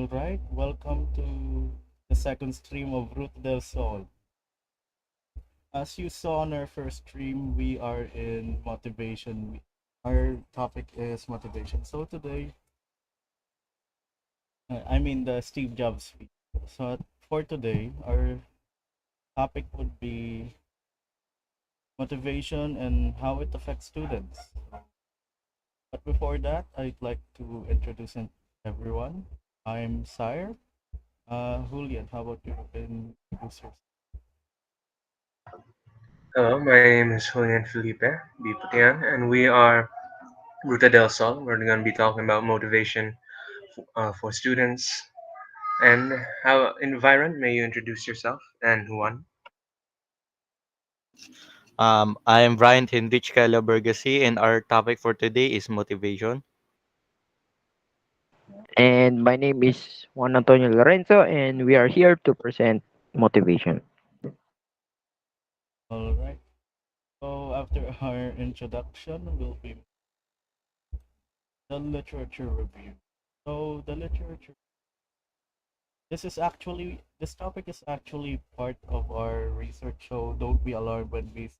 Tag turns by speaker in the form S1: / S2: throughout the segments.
S1: All right, welcome to the second stream of Ruta del Sol. As you saw on our first stream, we are in motivation. Our topic is motivation. So today, I mean the Steve Jobs speech. So for today, our topic would be motivation and how it affects students. But before that, I'd like to introduce everyone. I'm Sire. Julian, how about you? Introduce yourself.
S2: Hello, my name is Julian Felipe Biputian, and we are Ruta del Sol. We're going to be talking about motivation for students. And how, Environ, may you introduce yourself and Juan?
S3: I am Brian Hindrich Bergasi, and our topic for today is motivation.
S4: And my name is Juan Antonio Lorenzo, and we are here to present motivation.
S1: All right. So after our introduction will be the literature review. So the literature this topic is actually part of our research, so don't be alarmed when we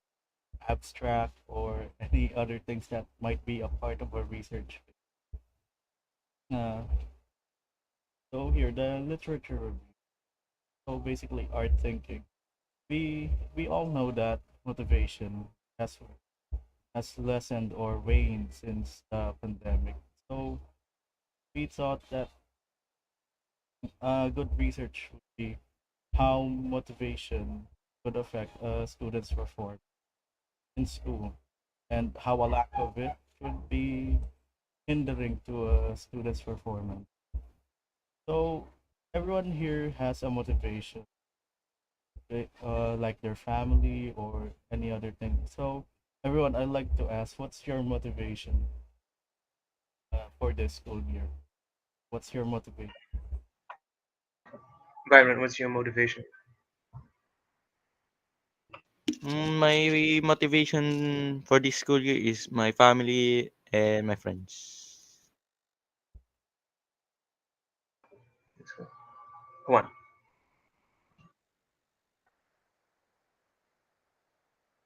S1: abstract or any other things that might be a part of our research. Uh, so here the literature review. So basically art thinking. We all know that motivation has lessened or waned since the pandemic. So we thought that good research would be how motivation could affect a student's performance in school and how a lack of it could be hindering to a student's performance. So everyone here has a motivation, like their family or any other thing. So everyone, I'd like to ask, what's your motivation for this school year? What's your motivation?
S2: Environ, what's your motivation?
S3: My motivation for this school year is my family and my friends.
S2: Juan. Uh,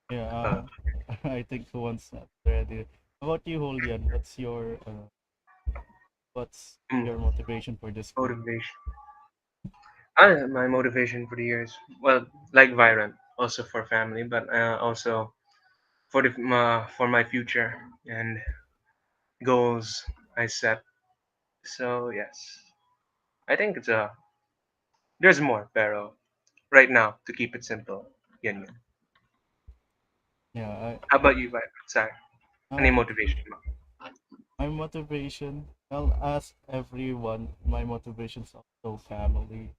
S1: Yeah, I think who wants that already. How about you, Julian? What's
S2: mm,
S1: your motivation for this school?
S2: Motivation. My motivation for the year is, well, like Viron, also for family, but also for my future and goals I set. So, yes, I think there's more, pero right now, to keep it simple, yan yun.
S1: Yeah,
S2: How about you, Viron? Sorry. Any
S1: I
S2: motivation mo?
S1: my motivation. I'll ask everyone. My motivation's also family,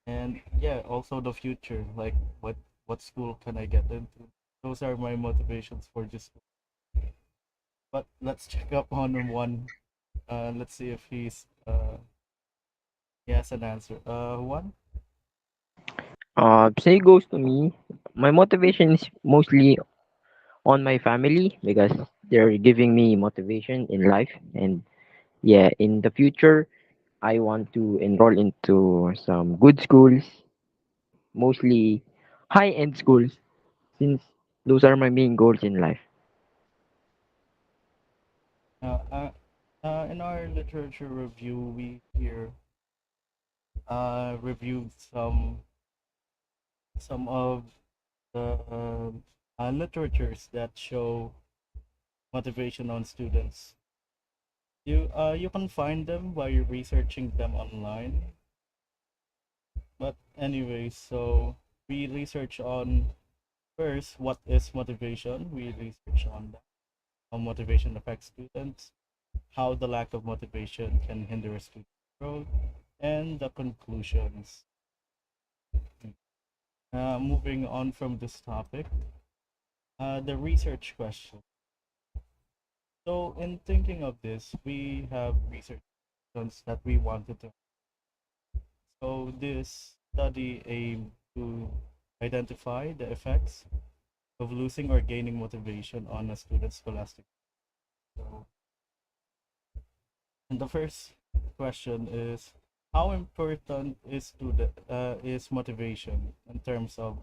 S1: and yeah, also the future. Like what school can I get into? Those are my motivations for this school. But let's check up on one. Let's see if he has an answer. One.
S4: Say goes to me, my motivation is mostly on my family because they're giving me motivation in life. And yeah, in the future, I want to enroll into some good schools, mostly high end schools, since those are my main goals in life.
S1: Uh, uh, in our literature review, we here reviewed some of the literatures that show motivation on students. You can find them by researching them online. But anyway, so we research on first what is motivation. We research on that, how motivation affects students, how the lack of motivation can hinder a student's growth, and the conclusions. Moving on from this topic, the research question. So, in thinking of this, we have research questions that we wanted to. So, this study aimed to identify the effects of losing or gaining motivation on a student's scholastic. So, and the first question is, How important is motivation in terms of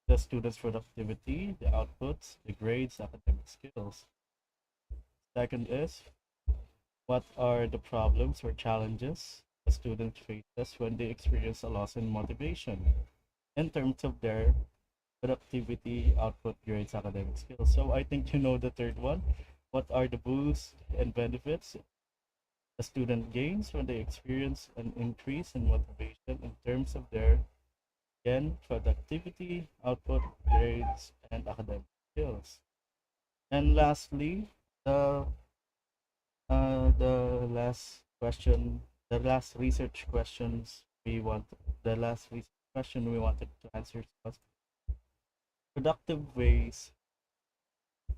S1: the student's productivity, the outputs, the grades, academic skills? Second is, what are the problems or challenges the student faces when they experience a loss in motivation in terms of their productivity, output, grades, academic skills? So I think you know the third one. What are the boosts and benefits the student gains when they experience an increase in motivation in terms of their, again, productivity, output, grades, and academic skills? And lastly, the the last question, the last research questions we want, the last research question we wanted to answer was productive ways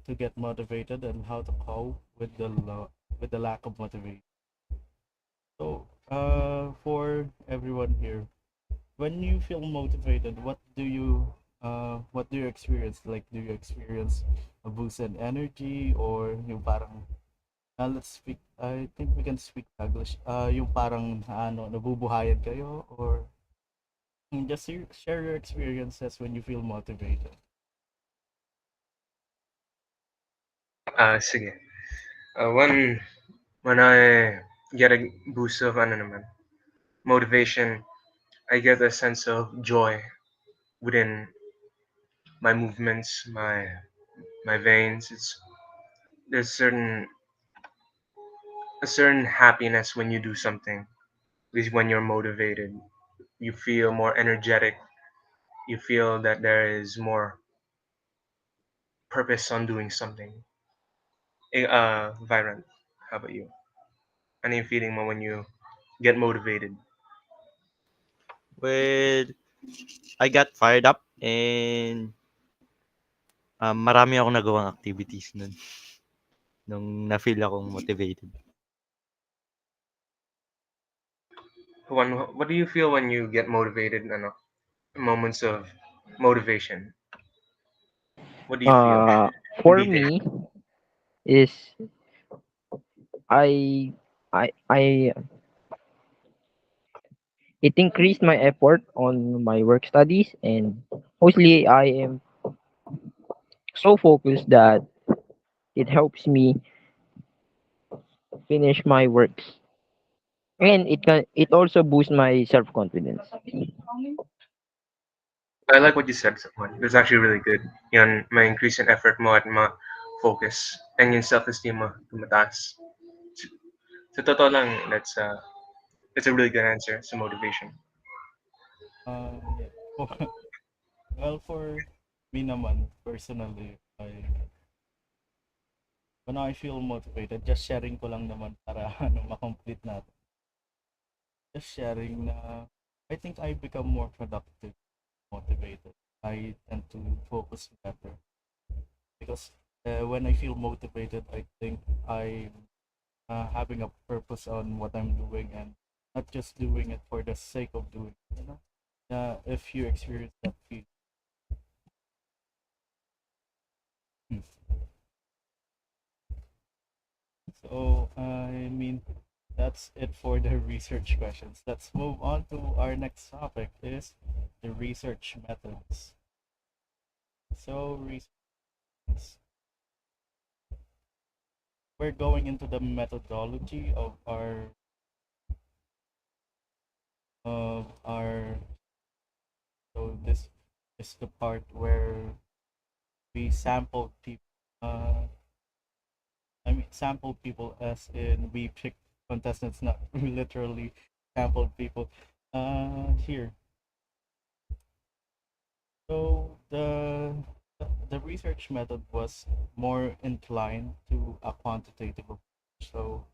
S1: to get motivated and how to cope with with the lack of motivation. So, for everyone here, when you feel motivated, what do you experience? Like, do you experience a boost in energy or yung parang let's speak, I think we can speak English. Yung parang ano, nabubuhayan kayo or just share your experiences when you feel motivated.
S2: Sige. When I get a boost of ano naman, motivation, I get a sense of joy within my movements, my veins. There's a certain happiness when you do something. At least when you're motivated, you feel more energetic. You feel that there is more purpose on doing something. Vibrant. How about you? Ano yung feeling mo when you get motivated?
S3: Well, I got fired up and marami akong nagawang activities nun nung na-feel akong motivated.
S2: What do you feel when you get motivated? Ano, moments of motivation. What do you feel
S4: Uh,
S2: in
S4: for
S2: detail?
S4: me is I I it increased my effort on my work studies, and mostly I am so focused that it helps me finish my works, and it also boosts my self confidence.
S2: I like what you said, Samuel. It's actually really good. Yun, may increase in effort mo at ma-focus. And yung self-esteem mo, tumataas. Sa totoo lang, it's a really good answer sa motivation.
S1: Yeah. Well, for me naman, personally, when I feel motivated, just sharing ko lang naman para ano, makomplete natin. Just sharing na I think I become more productive, motivated. I tend to focus better because when I feel motivated, I think I'm having a purpose on what I'm doing and not just doing it for the sake of doing it, you know? If you experience that feel. Hmm. So, I mean, that's it for the research questions. Let's move on to our next topic is the research methods. So, we're going into the methodology of our so this is the part where we sample people I mean sample people as in we pick contestants, not literally sample people here. So the research method was more inclined to a quantitative approach. So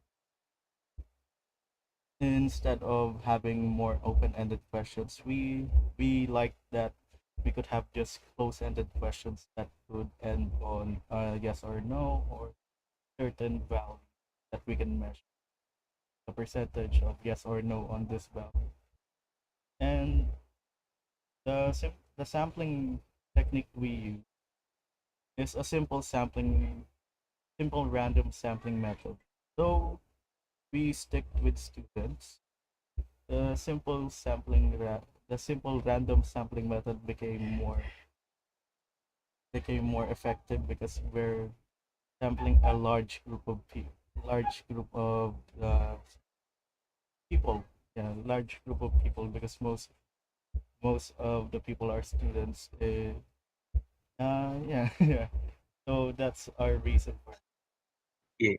S1: instead of having more open-ended questions, we like that we could have just close-ended questions that could end on yes or no or certain value that we can measure the percentage of yes or no on this value. And the sampling technique we use is a simple random sampling method. So we stick with students the simple random sampling method became more effective because we're sampling a large group of people, yeah, large group of people because most of the people are students. Yeah, yeah. So that's our reason for.
S2: Yeah,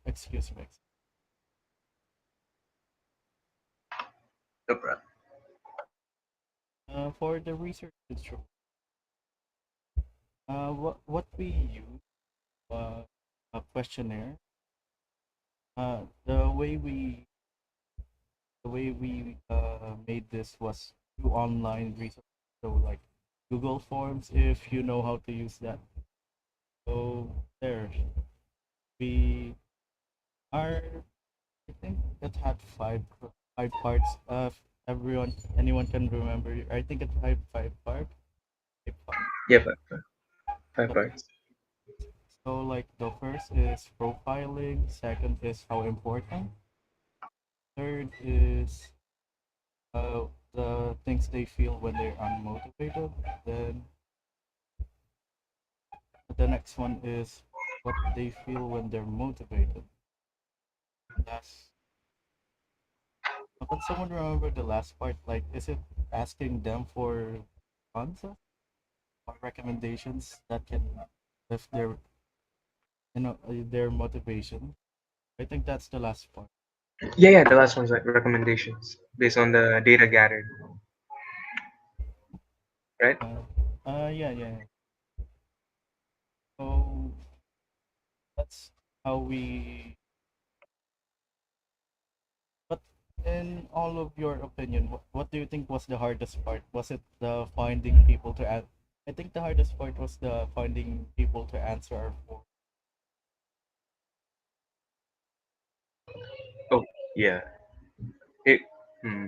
S1: Excuse me.
S2: no problem.
S1: For the research instrument, what we use uh, a questionnaire. Uh, the way we made this was through online research, so like Google Forms, if you know how to use that. So there, we are. I think it had five parts. Anyone can remember. I think it had five parts.
S2: Yeah, five
S1: So,
S2: parts.
S1: so like the first is profiling. Second is how important. Third is uh, the things they feel when they're unmotivated. Then the next one is what they feel when they're motivated. Last, can someone remember the last part? Like, is it asking them for answers or recommendations that can lift their motivation? I think that's the last part.
S2: Yeah, yeah. The last one's like recommendations based on the data gathered, right?
S1: Uh, yeah, yeah, yeah. So that's how we. But in all of your opinion, what do you think was the hardest part? Was it the finding people to add? I think the hardest part was the finding people to answer our form.
S2: Oh, yeah. It, hmm.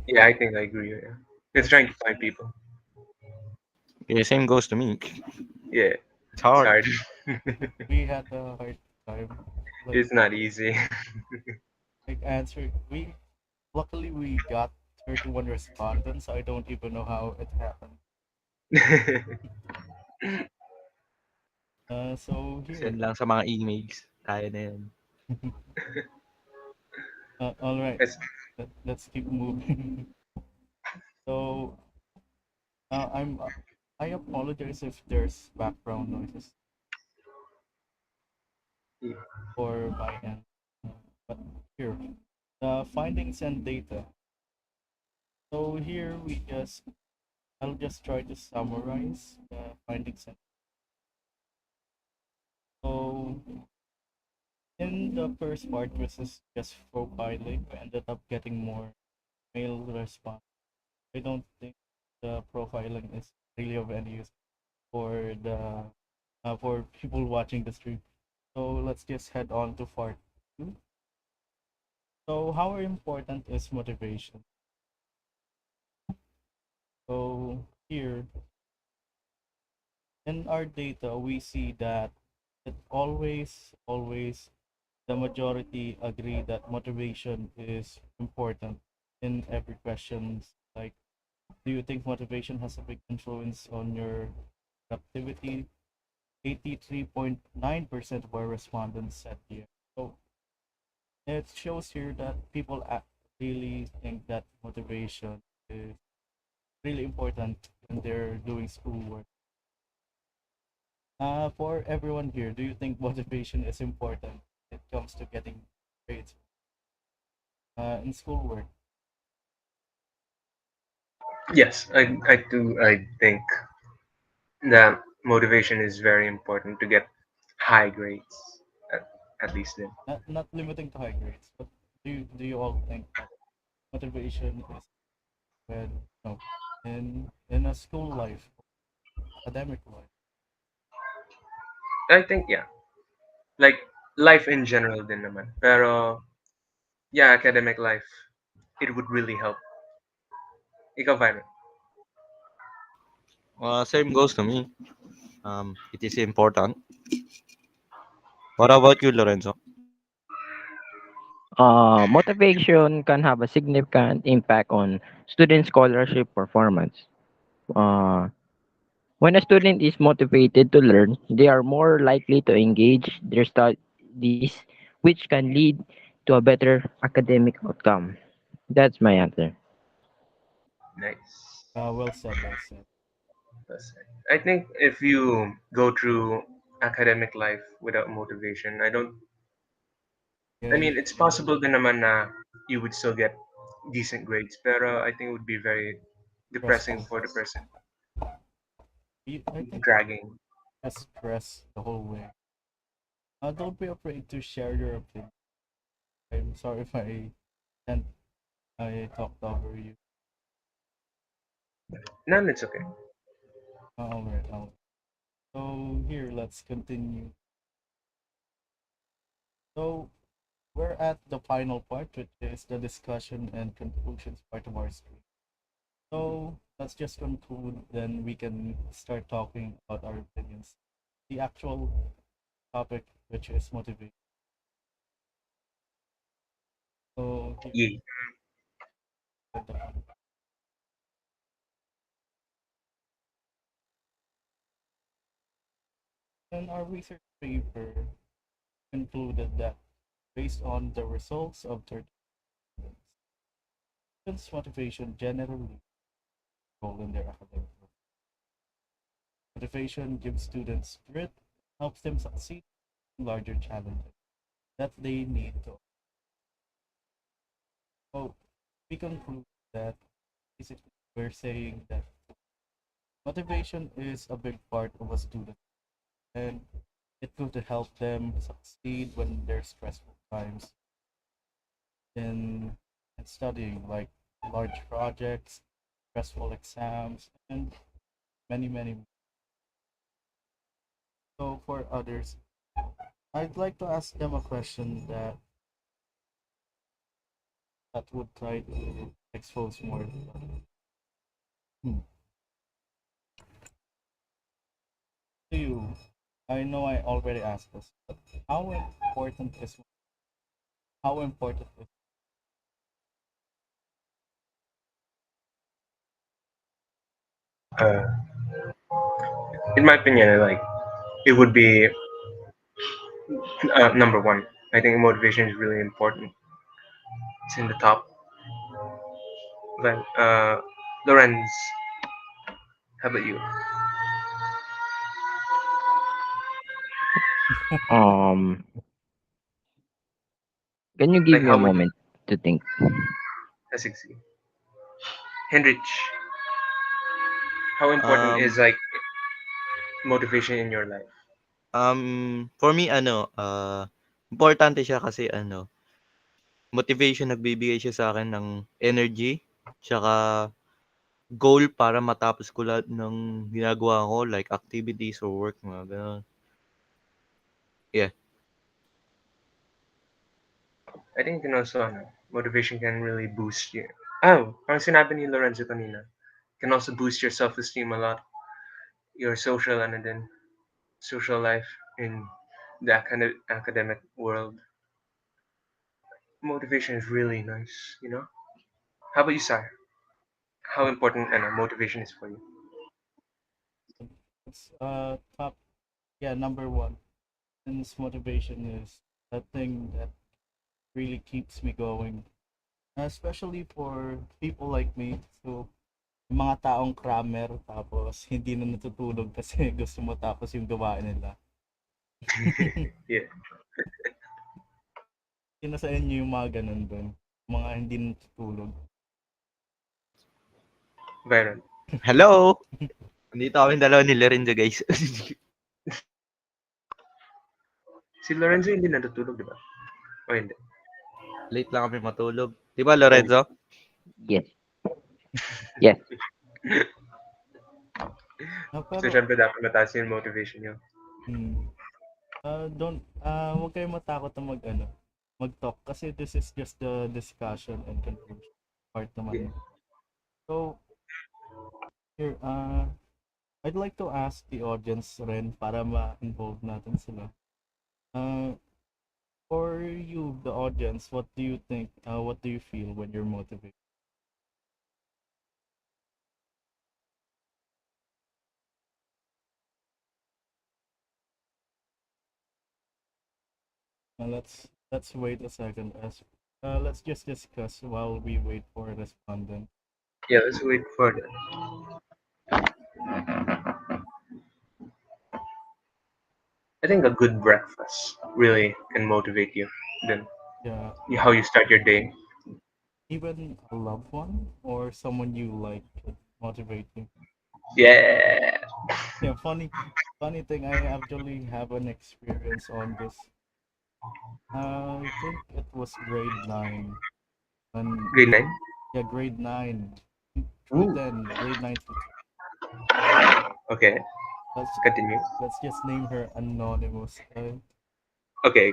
S2: Yeah, I think I agree. Yeah. It's
S1: Yes,
S2: trying to find people.
S3: Yeah, same goes to me.
S2: Yeah,
S3: It's
S2: it's
S3: hard.
S2: hard.
S1: we had a hard time. Like
S2: It's not easy.
S1: answer. We luckily we got 31 respondents. So I don't even know how it happened. So
S3: Send
S1: here.
S3: lang sa mga emails. Kaya na yan.
S1: All right.
S2: It's,
S1: Let's keep moving. So I'm. I apologize if there's background noises for my end. But here, the findings and data. So here I'll just try to summarize the findings. So in the first part, which is just profiling, we ended up getting more male response. I don't think the profiling is really of any use for the for people watching the stream. So let's just head on to part two. So how important is motivation? So here in our data, we see that it always the majority agree that motivation is important in every questions. Like, do you think motivation has a big influence on your productivity? 83.9% of our respondents said yes. So it shows here that really think that motivation is really important when they're doing schoolwork. For everyone here, do you think motivation is important when it comes to getting grades in schoolwork?
S2: yes, I do. I think that motivation is very important to get high grades, at, at least then.
S1: Not limiting to high grades, but do you all think that motivation is when no in a school life, academic life?
S2: I think, yeah, like life in general din naman. Pero, yeah, academic life, it would really help. Ikaw, Byron.
S3: Same goes to me. It is important. What about you, Lorenzo?
S4: Motivation can have a significant impact on student scholarship performance. Uh, when a student is motivated to learn, they are more likely to engage their studies, which can lead to a better academic outcome. That's my answer.
S2: Nice.
S1: Well said, well said.
S2: That's it. I think if you go through academic life without motivation,
S1: Yeah,
S2: I
S1: you
S2: mean, it's
S1: feel
S2: possible din naman na you would still get decent grades, pero I think it would be very depressing
S1: stressful.
S2: for the person
S1: I think
S2: dragging.
S1: that's stress the whole way. Don't be afraid to share your opinion. I'm sorry if and I talked over you.
S2: None, it's okay.
S1: All right, all right. So here, let's continue. So we're at the final part, which is the discussion and conclusions part of our stream. So let's just conclude, then we can start talking about our opinions. The actual topic, which is motivation. So here,
S2: Yeah.
S1: and our research paper concluded that based on the results of 30 students, motivation generally role in their academic work. Motivation gives students grit, helps them succeed in larger challenges that they need to. So we conclude that basically we're saying that motivation is a big part of a student and it will to help them succeed when there's stressful times in, in studying, like large projects, stressful exams, and many, many more. So for others, I'd like to ask them a question that would try to expose more. Hmm. To you, I know I already asked this, but how important is
S2: Uh, in my opinion, like it would be number one. I think motivation is really important. It's in the top. Then, Lorenz, how about you?
S4: Um, can you give
S2: Like,
S4: me a
S2: how would you?
S4: moment to think?
S2: As you see, Henrich, how important is
S3: Um,
S2: like motivation in your life?
S3: for me ano, importante siya kasi ano, motivation nagbibigay siya sa'kin ng energy, tsaka goal para matapos ko lahat ng ginagawa ko like activities or work, mga gano'n. Yeah.
S2: I think you know, so ano, motivation can really boost you. Oh, parang sinabi ni Lorenzo kanina, can also boost your self-esteem a lot, your social and then social life in the academic world. Motivation is really nice, you know. How about you, Sai? How important and motivation is for you?
S1: it's top, yeah, number one. Since motivation is a thing that really keeps me going, especially for people like me. So yung mga taong crammer tapos hindi na natutulog kasi gusto mo tapos yung gawain nila.
S2: Yeah,
S1: Sino sa inyo yung mga ganun dun? Mga hindi natutulog.
S2: Byron.
S3: Hello! Nandito kaming dalawa ni Lorenzo, guys.
S2: Si Lorenzo hindi natutulog, di ba? O hindi?
S3: Late lang kami matulog. 'Di ba,
S2: Oh.
S3: Lorenzo?
S4: Yes, yes.
S2: So,
S1: Pero,
S2: syempre dapat mataas yung motivation nyo.
S1: hmm, huwag kayong matakot na mag-talk kasi this is just the discussion and conclusion part
S2: Yeah.
S1: naman. So, here, I'd like to ask the audience rin para ma-involve natin sila. Uh, For you, the audience, what do you think? What do you feel when you're motivated? Let's wait a second. As let's just discuss while we wait for a respondent.
S2: Yeah, let's wait for that. I think a good breakfast really can motivate you. Then
S1: Yeah,
S2: how you start your day.
S1: even a loved one or someone you like could motivate you.
S2: Yeah.
S1: Yeah, funny thing. I actually have an experience on this. I think it was grade 9, and
S2: Grade 9.
S1: yeah, grade 9 through
S2: Ooh.
S1: 10, grade 9 through 10.
S2: Okay.
S1: Let's
S2: Continue.
S1: let's just name her anonymous.
S2: Okay. Okay.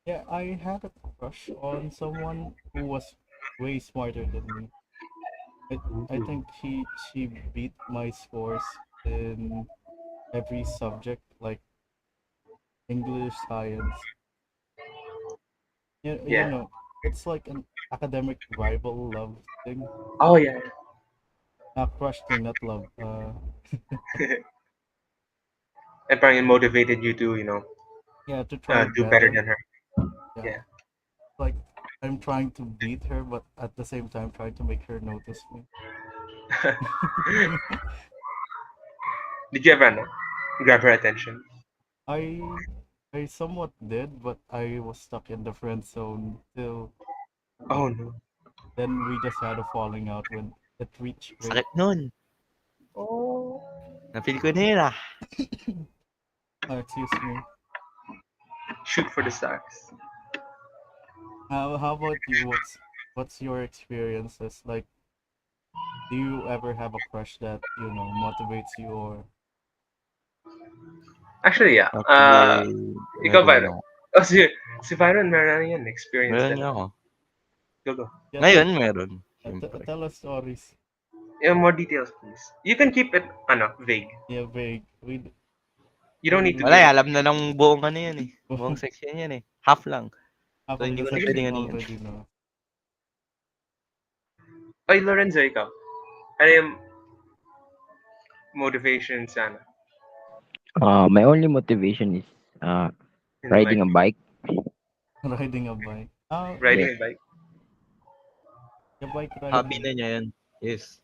S1: Yeah, I had a crush on someone who was way smarter than me. I think she beat my scores in every subject, like English, science. You
S2: Yeah.
S1: know, it's like an academic rival love thing.
S2: Oh yeah.
S1: Crush thing, not love.
S2: And probably motivated you to
S1: Yeah, to try
S2: do better
S1: better.
S2: than her.
S1: Yeah,
S2: Yeah.
S1: like I'm trying to beat her, but at the same time trying to make her notice me.
S2: Did you ever grab her attention?
S1: I I somewhat did, but I was stuck in the friend zone till
S2: Oh no.
S1: then we just had a falling out when it reached grade.
S3: Sakit nun.
S2: Oh.
S3: Na-feel ko na yun, ah.
S1: Excuse me.
S2: Shoot for the stars.
S1: How about you? What's your experiences like? Do you ever have a crush that motivates you or
S2: Actually, yeah.
S3: Actually,
S2: Ikaw,
S3: meron
S2: Byron.
S3: ako.
S2: Oh, si Byron, meron na yan. Experience
S3: Meron nga
S2: talaga.
S3: ako.
S2: Go, go.
S1: yeah?
S3: Ngayon meron, siyempre.
S1: Tell us stories.
S2: Yeah, more details, please. You can keep it, vague.
S1: Yeah, vague.
S2: You don't need to
S1: We
S3: Wala,
S2: give.
S3: alam na ng buong ano yan, eh, buong section yan, eh. Half lang.
S1: half
S3: So,
S1: of
S3: hindi
S1: the
S3: ko na
S2: Actually,
S1: section
S3: puwedeng ano yan.
S1: already know.
S2: ay, Lorenzo, ikaw. Ano yung motivation sana
S4: My only motivation is uh,
S2: in
S4: riding
S2: life?
S4: a bike.
S1: Riding a bike.
S2: Riding
S4: Yes,
S2: a bike?
S1: The bike
S3: Hobby
S1: riding.
S3: na niya yan. Yes.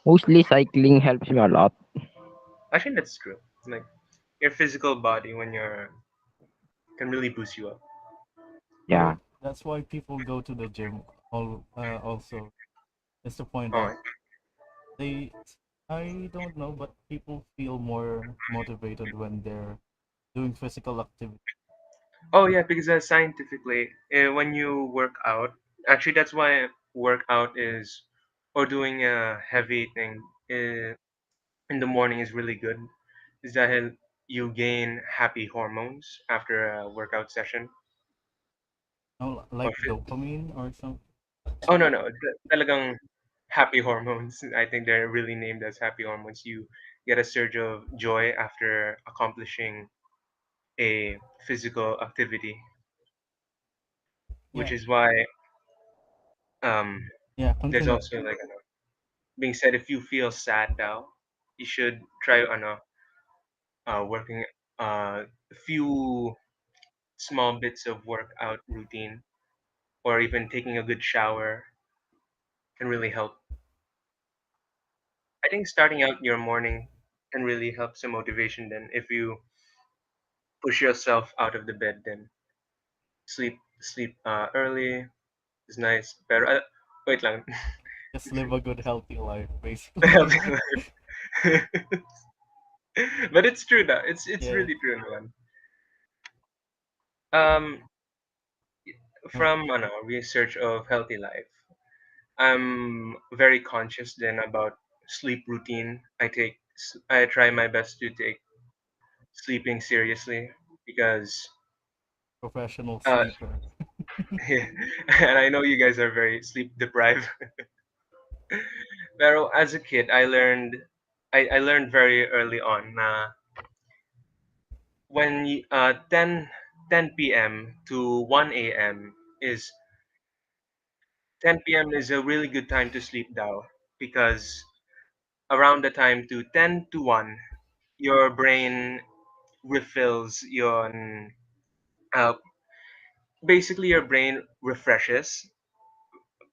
S4: mostly cycling helps me a lot.
S2: Actually, that's true. It's like your physical body when you're can really boost you up.
S4: Yeah,
S1: That's why people go to the gym. Also, just to point
S2: Oh,
S1: out, they, I don't know, but people feel more motivated when they're doing physical activity.
S2: oh yeah, because scientifically, when you work out, actually that's why workout is or doing a heavy thing in the morning is really good. Is that you gain happy hormones after a workout session? Or
S1: Like dopamine or something.
S2: oh no no, talagang happy hormones. I think they're really named as happy hormones. You get a surge of joy after accomplishing a physical activity, which
S1: Yeah,
S2: is why um
S1: yeah.
S2: there's
S1: Continue.
S2: also like being said if you feel sad now, you should try working a few small bits of workout routine or even taking a good shower can really help. I think starting out your morning can really help some motivation. Then if you push yourself out of the bed, then sleep early is nice. Pero wait lang.
S1: Just live a good, healthy life, basically.
S2: Healthy life. But it's true though. It's
S1: Yeah.
S2: really true, man. Um,
S1: Uh,
S2: from research of healthy life, I'm very conscious then about sleep routine. I try my best to take sleeping seriously because
S1: Professional
S2: uh,
S1: sleeper.
S2: and I know you guys are very sleep deprived. Pero as a kid, I learned very early on na when 10 10 p.m. to 1 a.m. is 10 p.m. is a really good time to sleep now because around the time to 10 to 1 your brain refills your uh, basically your brain refreshes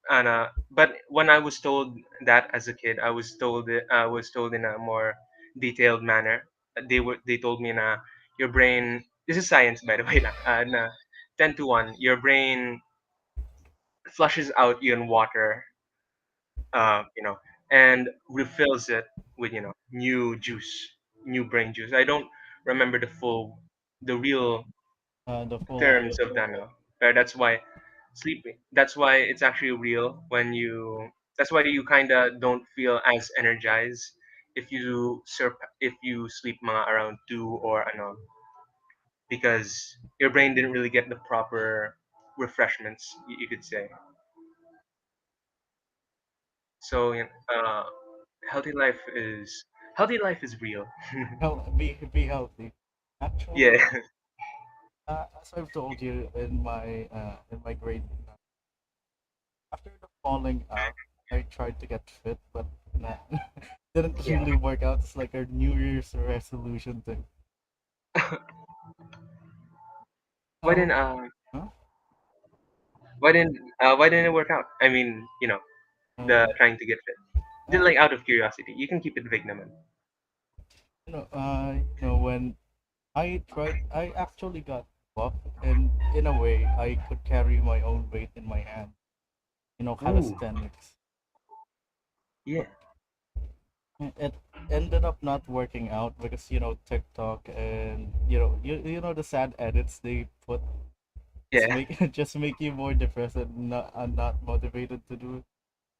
S2: and but when I was told that as a kid I was told in a more detailed manner. They told me na your brain, this is science by the way, na 10 to 1 your brain flushes out your water, you know, and refills it with, you know, new juice, new brain juice. I don't remember the real
S1: The full
S2: terms
S1: name.
S2: of that, no. But that's why sleeping. That's why it's actually real when you. That's why you kind of don't feel as energized if if you sleep mga around 2 or because your brain didn't really get the proper refreshments, you could say. So healthy life is healthy life is real.
S1: Be healthy.
S2: Yeah.
S1: Actually, as I've told you in my grade, after the falling out, I tried to get fit, but nah, didn't
S2: Yeah.
S1: really work out. It's like a New Year's resolution thing.
S2: why didn't
S1: How?
S2: uh
S1: Huh?
S2: why didn't it work out? I mean, the
S1: Uh,
S2: trying to get fit. Just
S1: I
S2: like out of curiosity. You can keep it vague naman.
S1: when I tried, I actually got buff, and in a way, I could carry my own weight in my hand.
S2: Ooh,
S1: Calisthenics.
S2: yeah.
S1: But it ended up not working out because TikTok and the sad edits they put just
S2: Yeah.
S1: make just make you more depressed and not motivated to do it.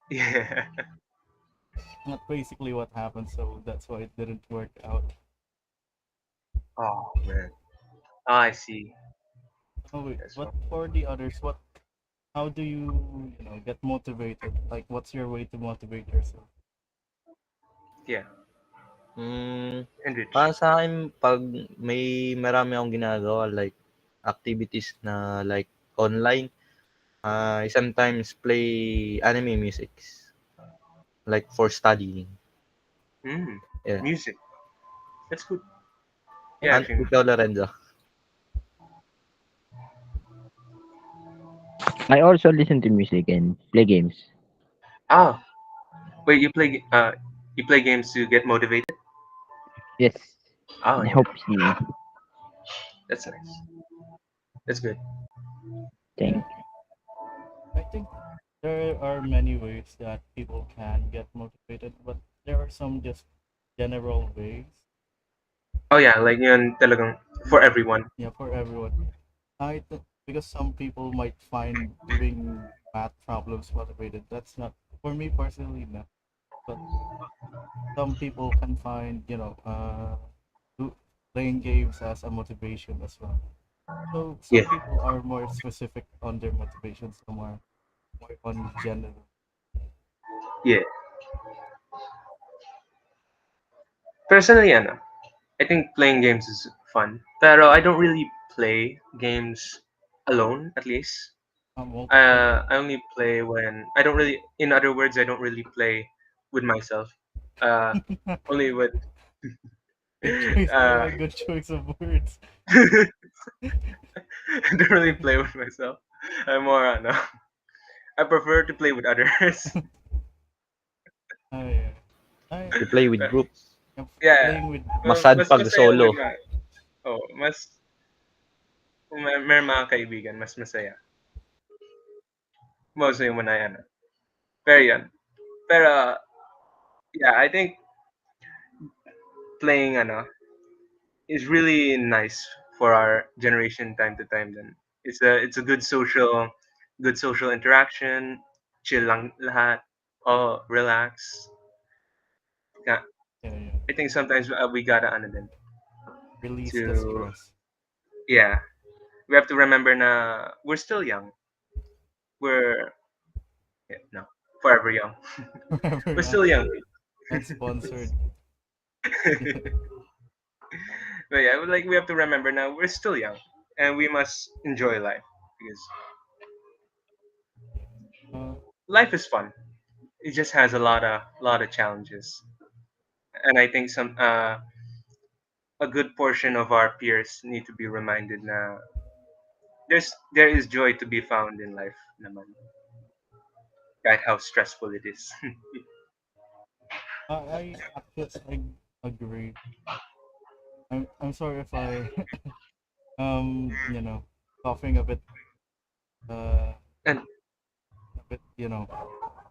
S2: Yeah.
S1: That's basically what happened. So that's why it didn't work out.
S2: Oh man. I see.
S1: Oh wait,
S2: That's
S1: but
S2: wrong.
S1: for the others, what? How do you get motivated? Like, what's your way to motivate yourself?
S2: Yeah.
S3: Hmm,
S2: Enrich.
S3: para sa'kin 'pag may marami akong ginagawa like activities na like online, I sometimes play anime musics, like for studying.
S2: Mm.
S3: Yeah.
S2: Music. That's good.
S1: I
S2: Yeah,
S1: think
S2: actually.
S3: Ikaw, Lorenzo?
S4: I also listen to music and play games.
S2: Ah, wait. You play games to get motivated.
S4: Yes,
S2: Oh
S4: it
S2: yeah.
S4: helps me
S2: That's nice. That's good.
S1: yeah,
S4: think.
S1: I think there are many ways that people can get motivated, but there are some just general ways.
S2: Oh yeah, like yun talagang for everyone.
S1: Yeah, for everyone. I think because some people might find doing math problems motivated. That's not for me personally, no. But some people can find, do, playing games as a motivation as well. So
S2: Yeah.
S1: some people are more specific on their motivation, some are more on general.
S2: Yeah. Personally, I think playing games is fun. Pero I don't really play games alone, at least.
S1: Multiplayer.
S2: I only play when I don't really. In other words, I don't really play with myself. Uh, only with.
S1: Good choice.
S2: Uh,
S1: Good choice of words.
S2: I don't really play with myself. I'm more. No, I prefer to play with others.
S1: Yeah. I
S3: You play with
S2: But,
S3: groups.
S1: am
S2: yeah,
S1: playing with
S3: Mas
S1: groups.
S3: sad
S2: mas
S3: 'pag
S2: masaya
S3: solo.
S2: with mas kung may mga kaibigan, mas masaya. Mostly when Pero yun. Pero yeah, I think playing is really nice for our generation time to time. Then it's a good social interaction. Chill lang lahat. Oh, relax. Yeah,
S1: Yeah, yeah.
S2: I think sometimes we gotta din
S1: Release the
S2: to
S1: stress.
S2: yeah, we have to remember na we're still young. We're yeah, no, forever young.
S1: Forever
S2: We're
S1: young.
S2: still young.
S1: Not sponsored.
S2: But yeah, like we have to remember now we're still young. and we must enjoy life because
S1: Uh,
S2: life is fun. It just has a lot of challenges, and I think some a good portion of our peers need to be reminded na there is joy to be found in life naman, kahit how stressful it is.
S1: I actually I agree. I'm sorry if I you know coughing uh
S2: And
S1: a bit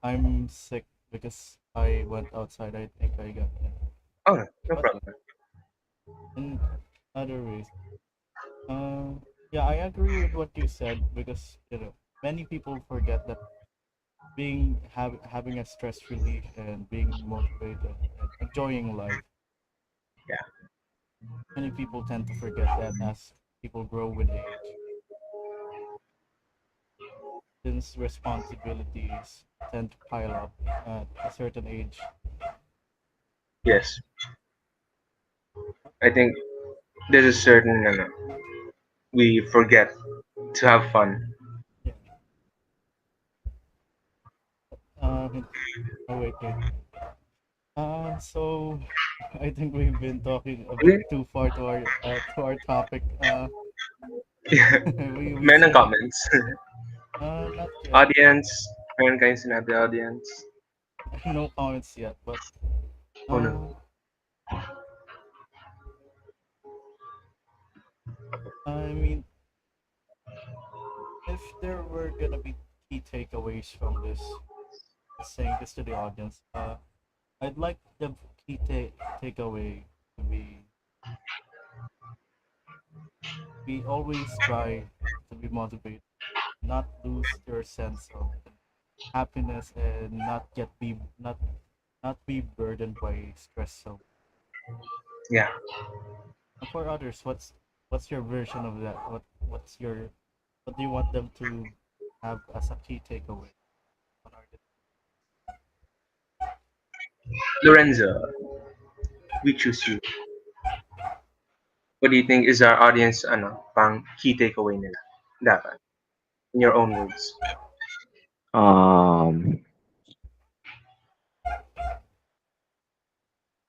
S1: I'm sick because I went outside. I think I got it.
S2: oh no, no
S1: But
S2: problem.
S1: in other ways, uh, yeah, I agree with what you said because many people forget that having a stress relief and being motivated and enjoying life.
S2: Yeah.
S1: Many people tend to forget that as people grow with age, since responsibilities tend to pile up at a certain age.
S2: Yes, I think there's a certain we forget to have fun.
S1: Yeah. Hint. Oh wait. So I think we've been talking a bit
S2: Okay.
S1: too far to our topic. We
S2: Meron ng
S1: said
S2: comments.
S1: not yet.
S2: Audience, meron kayong sinabi audience.
S1: No comments yet, but
S2: Oh no.
S1: uh, I mean, if there were gonna be key takeaways from this, saying this to the audience, I'd like the takeaway to be always try to be motivated, not lose your sense of happiness, and not be burdened by stress. So
S2: Yeah.
S1: for others, what's your version of that? What do you want them to have as a key takeaway on our
S2: Lorenzo, we choose you. What do you think is our audience pang key takeaway nila? Dapat. In your own words.
S4: Um,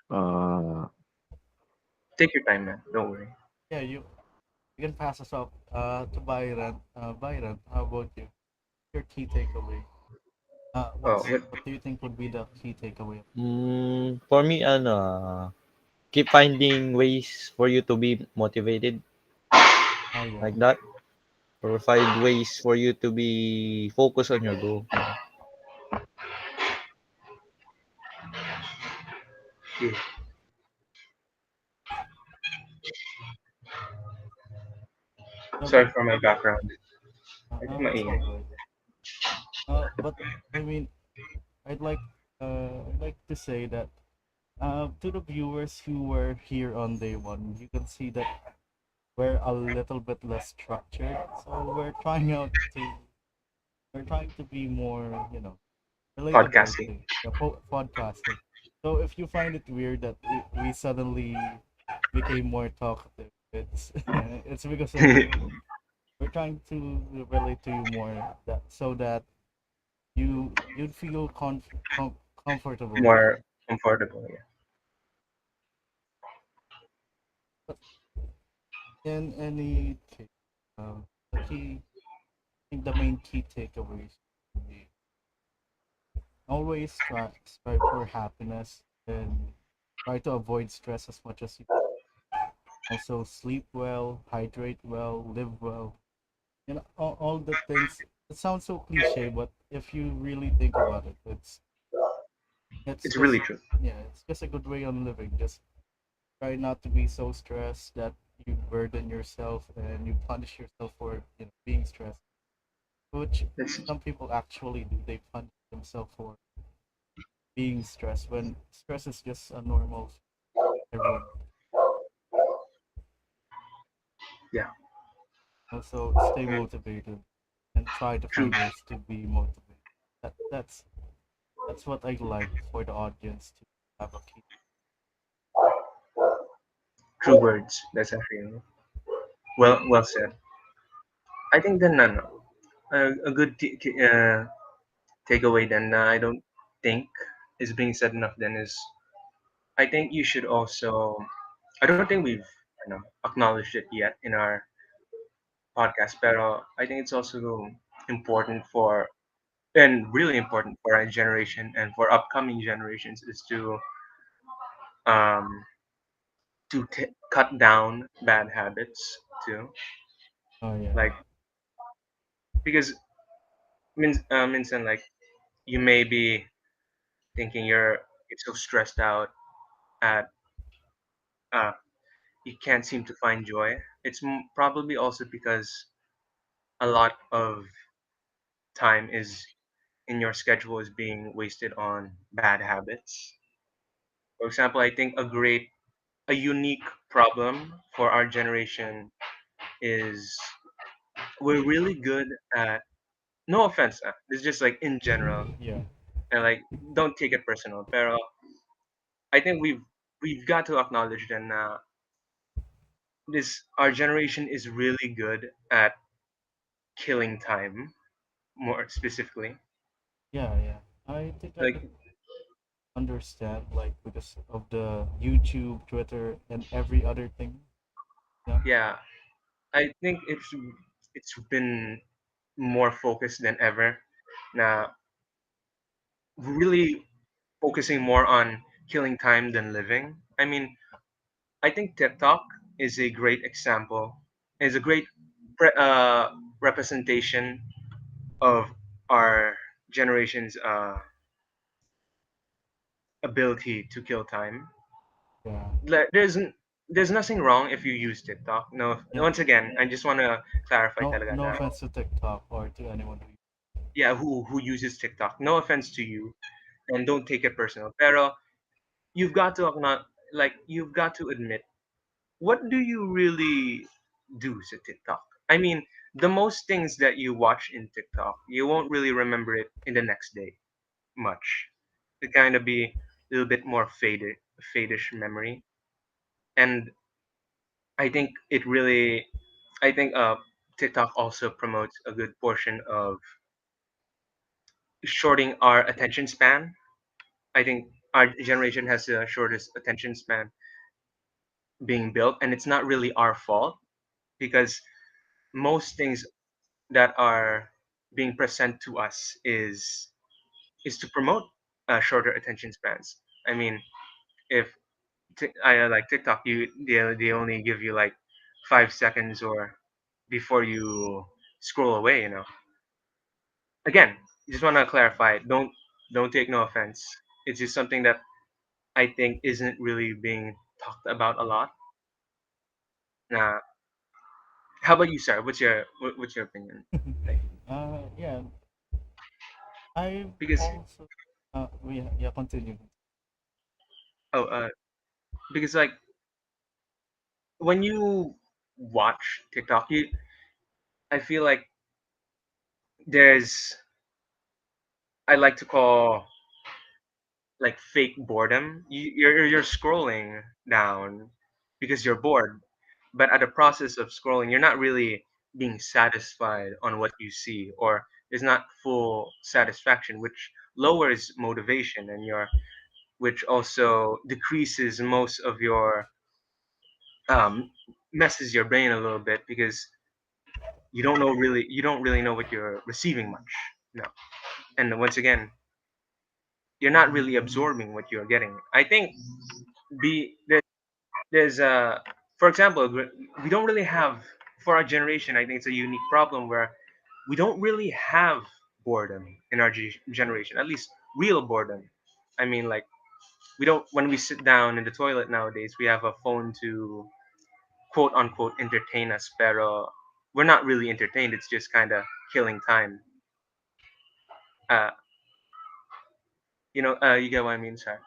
S4: uh,
S2: Take your time, man. Don't worry.
S1: yeah you can pass us off to Byron. Byron, how about you? Your key takeaway.
S2: Oh,
S1: What do you think would be the key takeaway?
S3: For me ano, keep finding ways for you to be motivated,
S1: Oh yeah.
S3: like that. Or find ways for you to be focused on your goal.
S2: yeah.
S1: No,
S2: Sorry
S1: but
S2: for my background. I think
S1: it's all
S2: maingay.
S1: good. But I mean, I'd like to say that to the viewers who were here on day one, you can see that we're a little bit less structured. So we're trying to be more, relatable
S2: Podcasting.
S1: to the podcasting. So if you find it weird that we suddenly became more talkative, it's it's because of we're trying to relate to you more that so that you'd feel comfortable.
S2: More comfortable, yeah.
S1: But in any case, the key, I think the main key takeaways would be always strive for happiness and try to avoid stress as much as you also sleep well, hydrate well, live well. All the things. It sounds so cliche, but if you really think about it, it's
S2: It's really
S1: just
S2: true.
S1: yeah, it's just a good way on living. Just try not to be so stressed that you burden yourself and you punish yourself for being stressed, which
S2: That's
S1: some people actually do. They punish themselves for being stressed when stress is just a normal everyone.
S2: yeah,
S1: Also, stay
S2: mm,
S1: motivated and try to
S2: true.
S1: find ways to be motivated. That's what I like for the audience to have a key.
S2: True words. That's actually well said. I think then no, no. A good takeaway then I don't think is being said enough then is I think you should also I don't think we've acknowledged it yet in our podcast, pero I think it's also important for and really important for our generation and for upcoming generations is um cut down bad habits too,
S1: Oh yeah,
S2: like because minsan like you may be thinking you're so stressed out at uh you can't seem to find joy. It's probably also because a lot of time is in your schedule is being wasted on bad habits. For example, I think a unique problem for our generation is we're really good at no offense, this is just like in general
S1: yeah,
S2: and like don't take it personal. Pero I think we've got to acknowledge that this our generation is really good at killing time more specifically.
S1: yeah. I think I
S2: Like
S1: could understand, like, because of the YouTube, Twitter, and every other thing. Yeah,
S2: yeah, I think it's been more focused than ever. Now, really focusing more on killing time than living. I mean, I think TikTok is a great example, is a great representation of our generation's ability to kill time.
S1: yeah,
S2: Like, there's nothing wrong if you use TikTok. No,
S1: yeah.
S2: once again, I just want to clarify
S1: No,
S2: talaga
S1: no
S2: na,
S1: offense to TikTok or to anyone who.
S2: yeah, who uses TikTok. No offense to you, and don't take it personal. Pero you've got to acknowledge, like you've got to admit, what do you really do to TikTok? I mean, the most things that you watch in TikTok, you won't really remember it in the next day much. It kind of be a little bit more fadish memory, and I think I think TikTok also promotes a good portion of shorting our attention span. I think our generation has the shortest attention span being built, and it's not really our fault because most things that are being present to us is to promote shorter attention spans. I mean, if I like TikTok, they only give you like 5 seconds or before you scroll away. Again, just want to clarify. Don't take no offense. It's just something that I think isn't really being talked about a lot. Nah, how about you, sir? What's your opinion? Like,
S1: Yeah, I
S2: because
S1: also. Yeah, continue.
S2: oh, because like when you watch TikTok, I feel like there's I like to call like fake boredom. You're scrolling down because you're bored, but at the process of scrolling, you're not really being satisfied on what you see, or there's not full satisfaction, which lowers motivation and which also decreases most of your um messes your brain a little bit because you don't really know what you're receiving much. No, and once again, you're not really absorbing what you're getting. I think be there's for example, we don't really have for our generation. I think it's a unique problem where we don't really have boredom in our generation, at least real boredom. I mean, like we don't when we sit down in the toilet nowadays, we have a phone to quote unquote entertain us, pero we're not really entertained. It's just kind of killing time. Uh, you get what I mean, sir.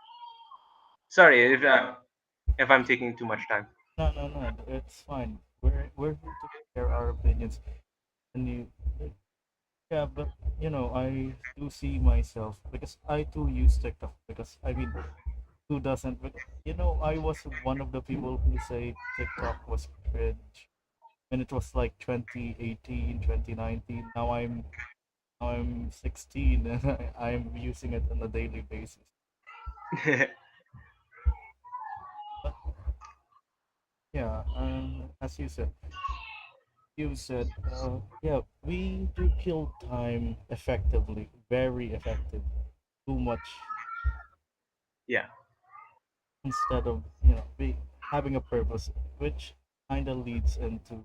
S2: Sorry if I'm taking too much time.
S1: No, no, no. It's fine. We're here to share our opinions, and yeah, but I do see myself because I too use TikTok because I mean, who doesn't? But I was one of the people who say TikTok was cringe. when it was like 2018, 2019. Now I'm 16 and I'm using it on a daily basis. But yeah, as yeah, we do kill time effectively, very effective, too much
S2: Yeah,
S1: instead of having a purpose, which kind of leads into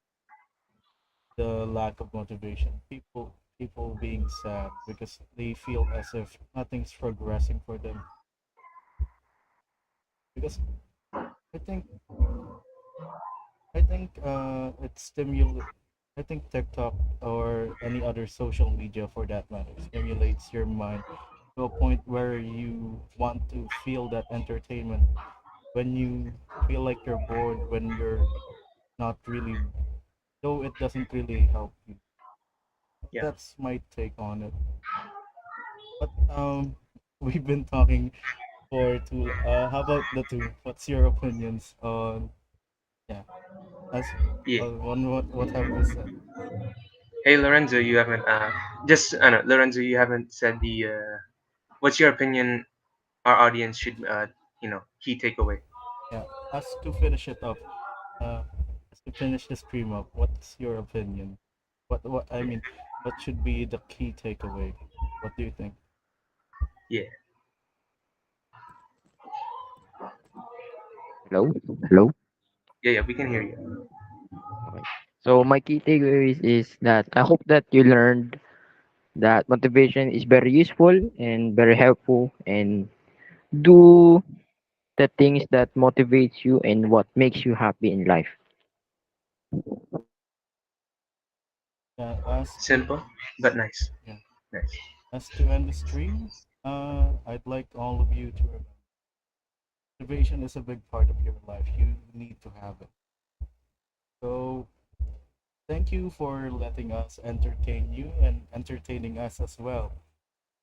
S1: the lack of motivation. People being sad because they feel as if nothing's progressing for them. Because I think I think it stimulates. I think TikTok or any other social media for that matter stimulates your mind to a point where you want to feel that entertainment when you feel like you're bored, when you're not really, though it doesn't really help you.
S2: yeah,
S1: That's my take on it. But we've been talking for too. How about the two? What's your opinions on yeah? As
S2: yeah.
S1: on what have we said?
S2: Hey Lorenzo, you haven't just no, Lorenzo, you haven't said the what's your opinion our audience should key takeaway.
S1: Yeah, as to finish it up, uh, as to finish the stream up, what's your opinion? What I mean, what should be the key takeaway? What do you think?
S2: Yeah,
S4: Hello? Hello?
S2: yeah, yeah. We can hear you.
S4: Okay. So my key takeaways is that I hope that you learned that motivation is very useful and very helpful, and do the things that motivates you and what makes you happy in life.
S1: Yeah, as to
S2: Simple but nice.
S1: yeah,
S2: Nice.
S1: as to end the stream, I'd like all of you to remember motivation is a big part of your life. You need to have it. So thank you for letting us entertain you and entertaining us as well.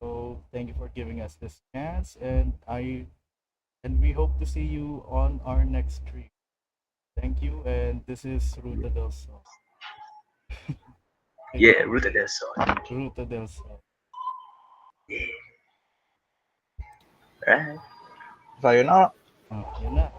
S1: So thank you for giving us this chance, and we hope to see you on our next stream. Thank you, and this is Ruta del Sol.
S2: Yeah, rooted as so.
S1: Ruta del Sol.
S2: Yeah. Right.
S3: Sayonara.
S1: Yun na.